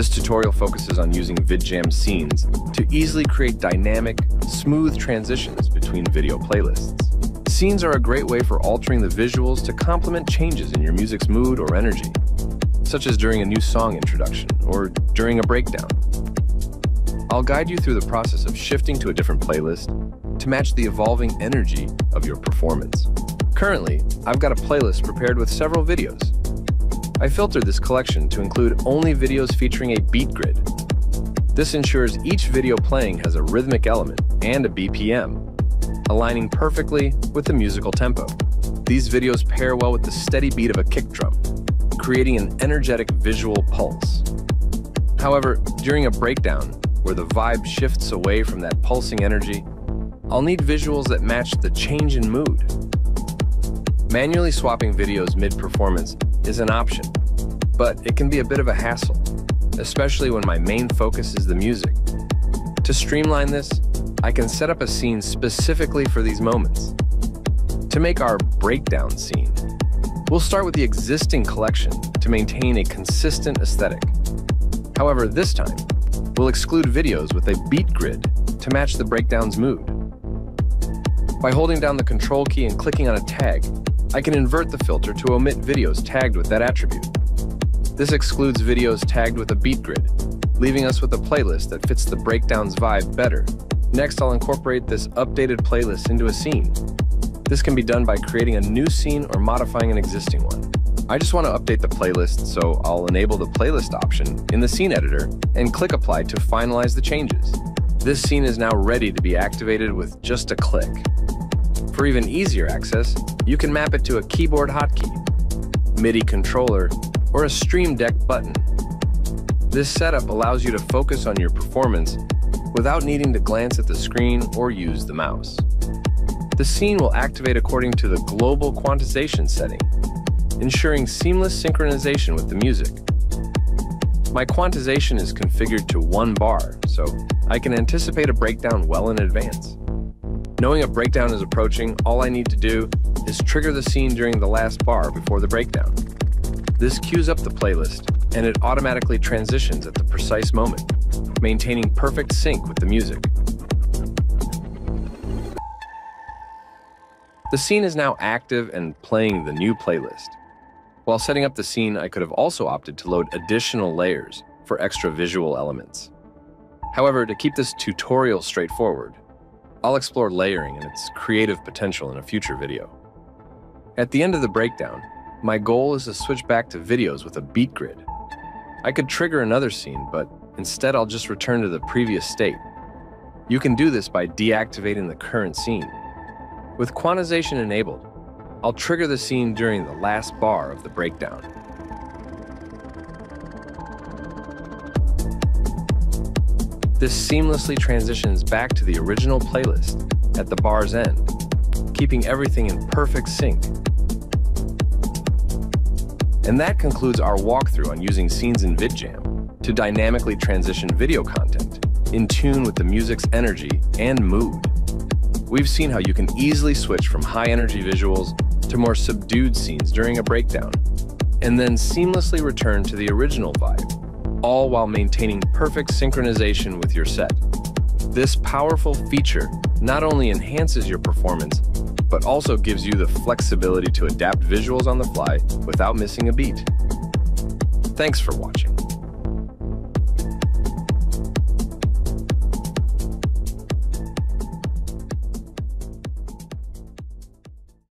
This tutorial focuses on using VidJam scenes to easily create dynamic, smooth transitions between video playlists. Scenes are a great way for altering the visuals to complement changes in your music's mood or energy, such as during a new song introduction or during a breakdown. I'll guide you through the process of shifting to a different playlist to match the evolving energy of your performance. Currently, I've got a playlist prepared with several videos. I filtered this collection to include only videos featuring a beat grid. This ensures each video playing has a rhythmic element and a BPM, aligning perfectly with the musical tempo. These videos pair well with the steady beat of a kick drum, creating an energetic visual pulse. However, during a breakdown, where the vibe shifts away from that pulsing energy, I'll need visuals that match the change in mood. Manually swapping videos mid-performance is an option, but it can be a bit of a hassle, especially when my main focus is the music. To streamline this, I can set up a scene specifically for these moments. To make our breakdown scene, we'll start with the existing collection to maintain a consistent aesthetic. However, this time, we'll exclude videos with a beat grid to match the breakdown's mood. By holding down the Control key and clicking on a tag, I can invert the filter to omit videos tagged with that attribute. This excludes videos tagged with a beat grid, leaving us with a playlist that fits the breakdown's vibe better. Next, I'll incorporate this updated playlist into a scene. This can be done by creating a new scene or modifying an existing one. I just want to update the playlist, so I'll enable the playlist option in the scene editor and click Apply to finalize the changes. This scene is now ready to be activated with just a click. For even easier access, you can map it to a keyboard hotkey, MIDI controller, or a Stream Deck button. This setup allows you to focus on your performance without needing to glance at the screen or use the mouse. The scene will activate according to the global quantization setting, ensuring seamless synchronization with the music. My quantization is configured to 1 bar, so I can anticipate a breakdown well in advance. Knowing a breakdown is approaching, all I need to do is trigger the scene during the last bar before the breakdown. This queues up the playlist, and it automatically transitions at the precise moment, maintaining perfect sync with the music. The scene is now active and playing the new playlist. While setting up the scene, I could have also opted to load additional layers for extra visual elements. However, to keep this tutorial straightforward, I'll explore layering and its creative potential in a future video. At the end of the breakdown, my goal is to switch back to videos with a beat grid. I could trigger another scene, but instead I'll just return to the previous state. You can do this by deactivating the current scene. With quantization enabled, I'll trigger the scene during the last bar of the breakdown. This seamlessly transitions back to the original playlist at the bar's end, keeping everything in perfect sync. And that concludes our walkthrough on using scenes in VidJam to dynamically transition video content in tune with the music's energy and mood. We've seen how you can easily switch from high-energy visuals to more subdued scenes during a breakdown, and then seamlessly return to the original vibe, all while maintaining perfect synchronization with your set. This powerful feature not only enhances your performance, but also gives you the flexibility to adapt visuals on the fly without missing a beat. Thanks for watching.